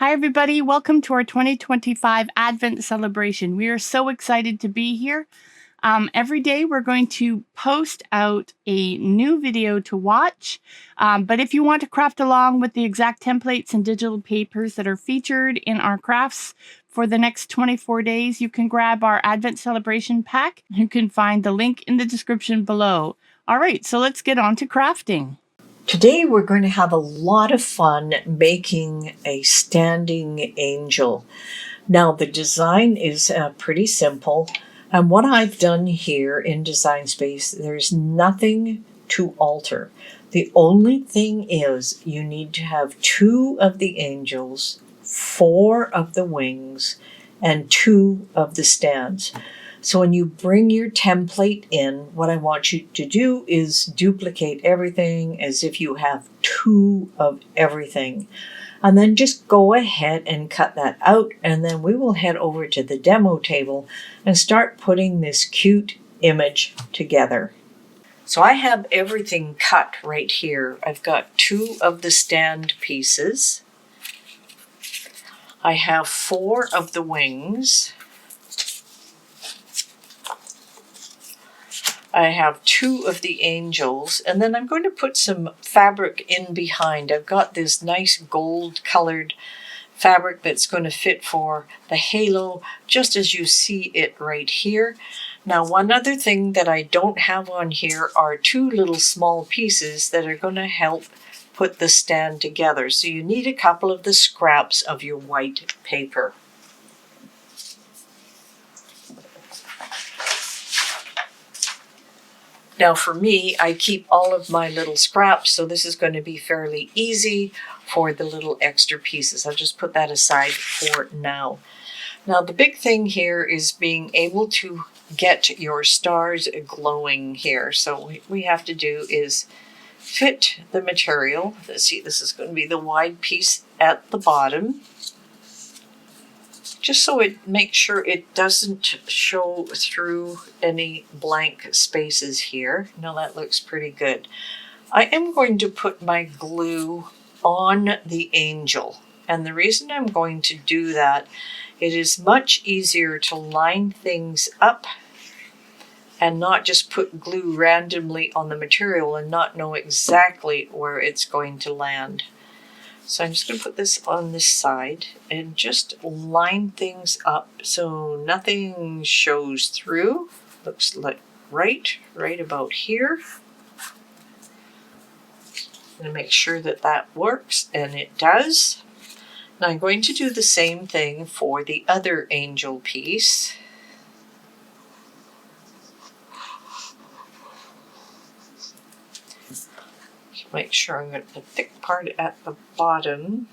Hi, everybody. Welcome to our 2025 Advent celebration. We are so excited to be here. Every day we're going to post out a new video to watch. But if you want to craft along with the exact templates and digital papers that are featured in our crafts for the next 24 days, you can grab our Advent celebration pack. You can find the link in the description below. All right, so let's get on to crafting. Today we're going to have a lot of fun making a standing angel. Now the design is pretty simple, and what I've done here in Design Space, there's nothing to alter. The only thing is you need to have 2 of the angels, 4 of the wings, and 2 of the stands. So when you bring your template in, what I want you to do is duplicate everything as if you have 2 of everything. And then just go ahead and cut that out, and then we will head over to the demo table and start putting this cute image together. So I have everything cut right here. I've got 2 of the stand pieces. I have 4 of the wings. I have 2 of the angels, and then I'm going to put some fabric in behind. I've got this nice gold colored fabric that's going to fit for the halo, just as you see it right here. Now, one other thing that I don't have on here are 2 little small pieces that are going to help put the stand together. So you need a couple of the scraps of your white paper. Now for me, I keep all of my little scraps, so this is going to be fairly easy for the little extra pieces. I'll just put that aside for now. Now the big thing here is being able to get your stars glowing here. So what we have to do is fit the material. Let's see, this is going to be the wide piece at the bottom, just so it makes sure it doesn't show through any blank spaces here. Now that looks pretty good. I am going to put my glue on the angel, and the reason I'm going to do that, it is much easier to line things up and not just put glue randomly on the material and not know exactly where it's going to land. So I'm just going to put this on this side and just line things up so nothing shows through. Looks like right about here. I'm going to make sure that that works, and it does. Now I'm going to do the same thing for the other angel piece. Make sure I'm going to put the thick part at the bottom.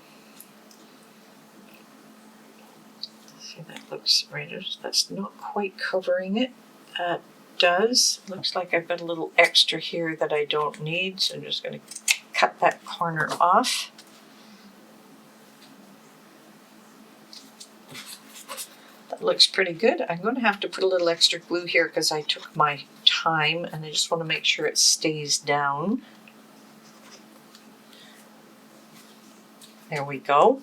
See, that looks right. That's not quite covering it. That does. Looks like I've got a little extra here that I don't need, so I'm just going to cut that corner off. That looks pretty good. I'm going to have to put a little extra glue here because I took my time and I just want to make sure it stays down. There we go.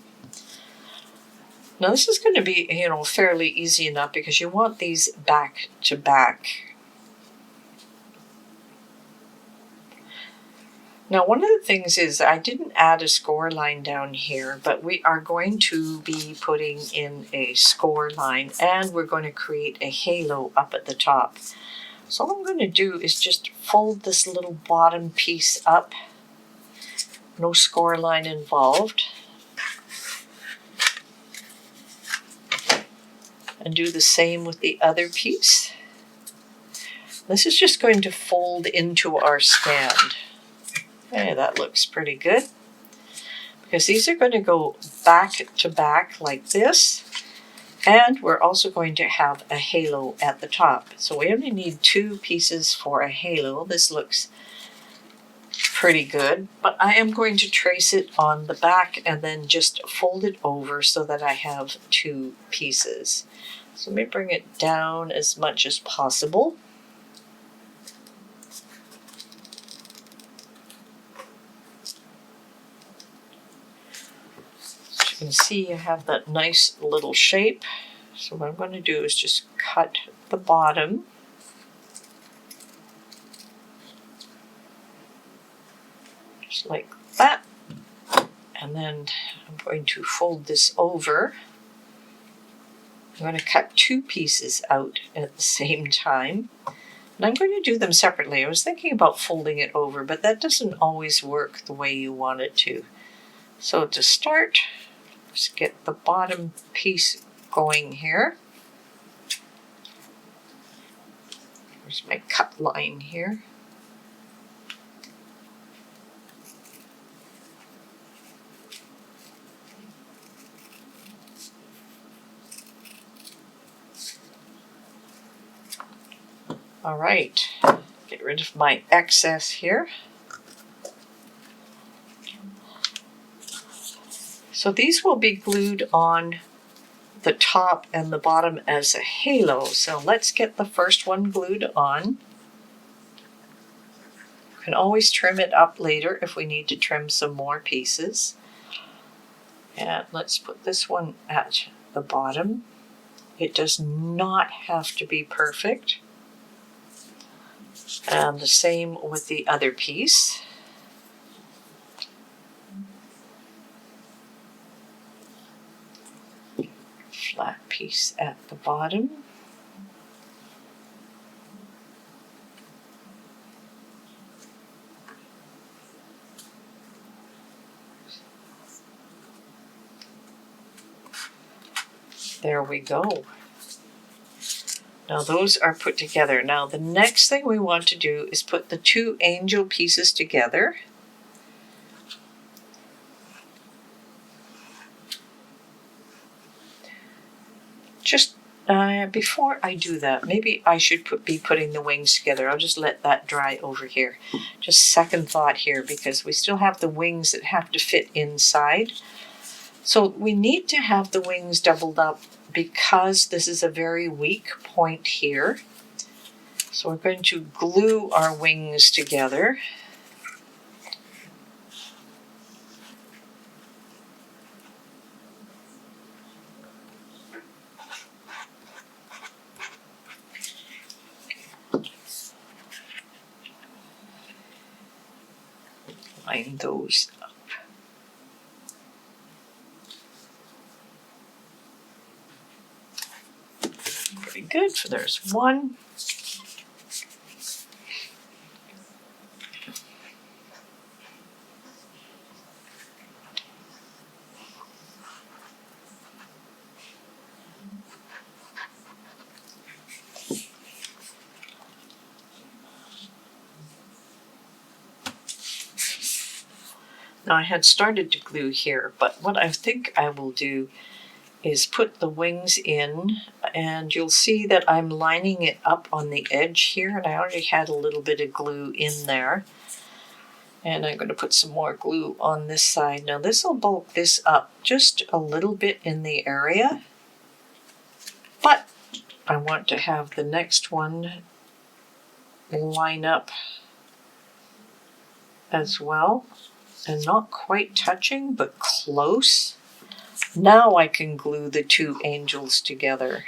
Now this is going to be, fairly easy enough because you want these back to back. Now one of the things is I didn't add a score line down here, but we are going to be putting in a score line, and we're going to create a halo up at the top. So all I'm going to do is just fold this little bottom piece up. No score line involved. And do the same with the other piece. This is just going to fold into our stand. Okay, that looks pretty good. Because these are going to go back to back like this. And we're also going to have a halo at the top. So we only need 2 pieces for a halo. This looks pretty good, but I am going to trace it on the back and then just fold it over so that I have 2 pieces. So let me bring it down as much as possible. can see you have that nice little shape. So what I'm going to do is just cut the bottom. Just like that. And then I'm going to fold this over. I'm going to cut two pieces out at the same time. And I'm going to do them separately. I was thinking about folding it over, but that doesn't always work the way you want it to. So to start, just get the bottom piece going here. There's my cut line here. All right, get rid of my excess here. So these will be glued on the top and the bottom as a halo. So let's get the first one glued on. You can always trim it up later if we need to trim some more pieces. And let's put this one at the bottom. It does not have to be perfect. And the same with the other piece. Flat piece at the bottom. There we go. Now those are put together. Now the next thing we want to do is put the two angel pieces together. Just before I do that, maybe I should be putting the wings together. I'll just let that dry over here. Just second thought here, because we still have the wings that have to fit inside. So we need to have the wings doubled up because this is a very weak point here. So we're going to glue our wings together. Line those up. Very good. So there's one. Now I had started to glue here, but what I think I will do is put the wings in, and you'll see that I'm lining it up on the edge here, and I already had a little bit of glue in there. And I'm going to put some more glue on this side. Now this will bulk this up just a little bit in the area, but I want to have the next one line up as well, and not quite touching, but close. Now I can glue the two angels together.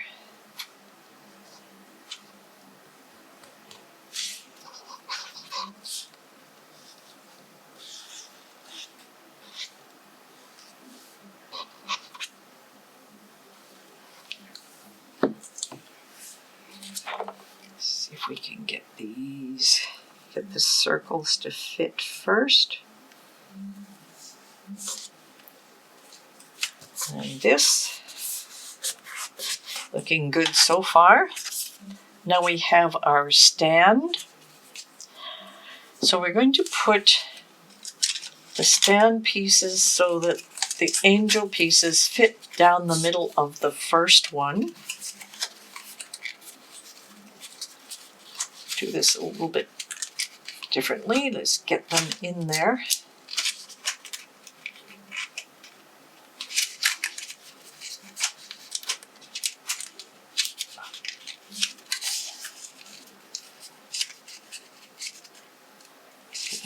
See if we can get the circles to fit first. And this, looking good so far. Now we have our stand. So we're going to put the stand pieces so that the angel pieces fit down the middle of the first one. Do this a little bit differently. Let's get them in there.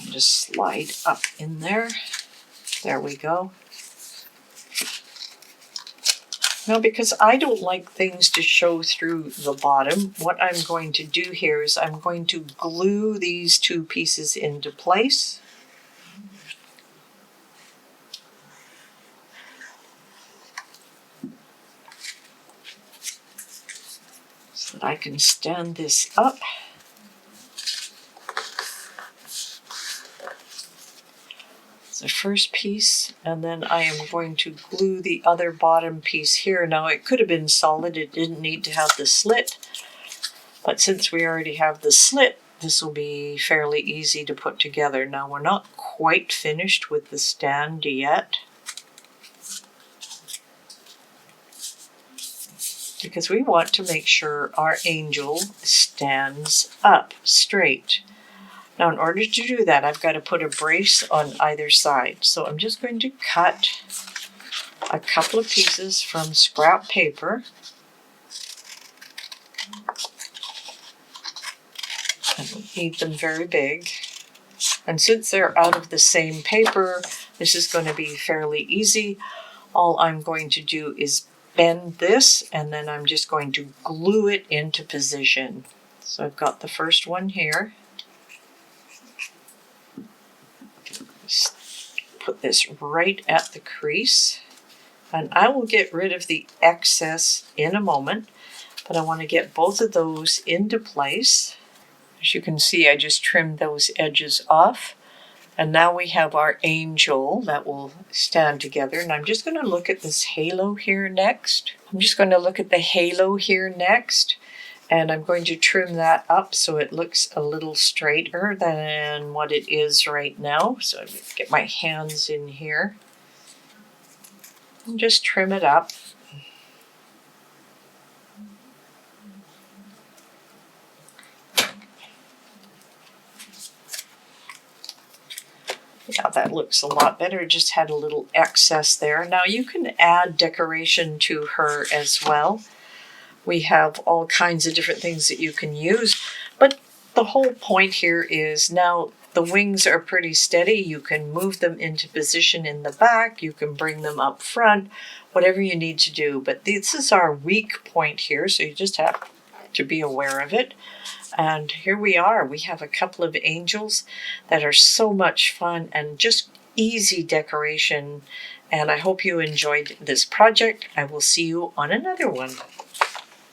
Just slide up in there. There we go. Now, because I don't like things to show through the bottom, what I'm going to do here is I'm going to glue these two pieces into place. So that I can stand this up. The first piece, and then I am going to glue the other bottom piece here. Now it could have been solid, it didn't need to have the slit, but since we already have the slit, this will be fairly easy to put together. Now we're not quite finished with the stand yet, because we want to make sure our angel stands up straight. Now, in order to do that, I've got to put a brace on either side. So I'm just going to cut a couple of pieces from scrap paper. I don't need them very big. And since they're out of the same paper, this is going to be fairly easy. All I'm going to do is bend this, and then I'm just going to glue it into position. So I've got the first one here. Put this right at the crease, and I will get rid of the excess in a moment, but I want to get both of those into place. As you can see, I just trimmed those edges off, and now we have our angel that will stand together. And I'm just going to look at this halo here next. And I'm going to trim that up so it looks a little straighter than what it is right now. So I'm going to get my hands in here and just trim it up. Yeah, that looks a lot better. It just had a little excess there. Now you can add decoration to her as well. We have all kinds of different things that you can use, but the whole point here is now the wings are pretty steady. You can move them into position in the back, you can bring them up front, whatever you need to do. But this is our weak point here, so you just have to be aware of it. And here we are. We have a couple of angels that are so much fun and just easy decoration. And I hope you enjoyed this project. I will see you on another one.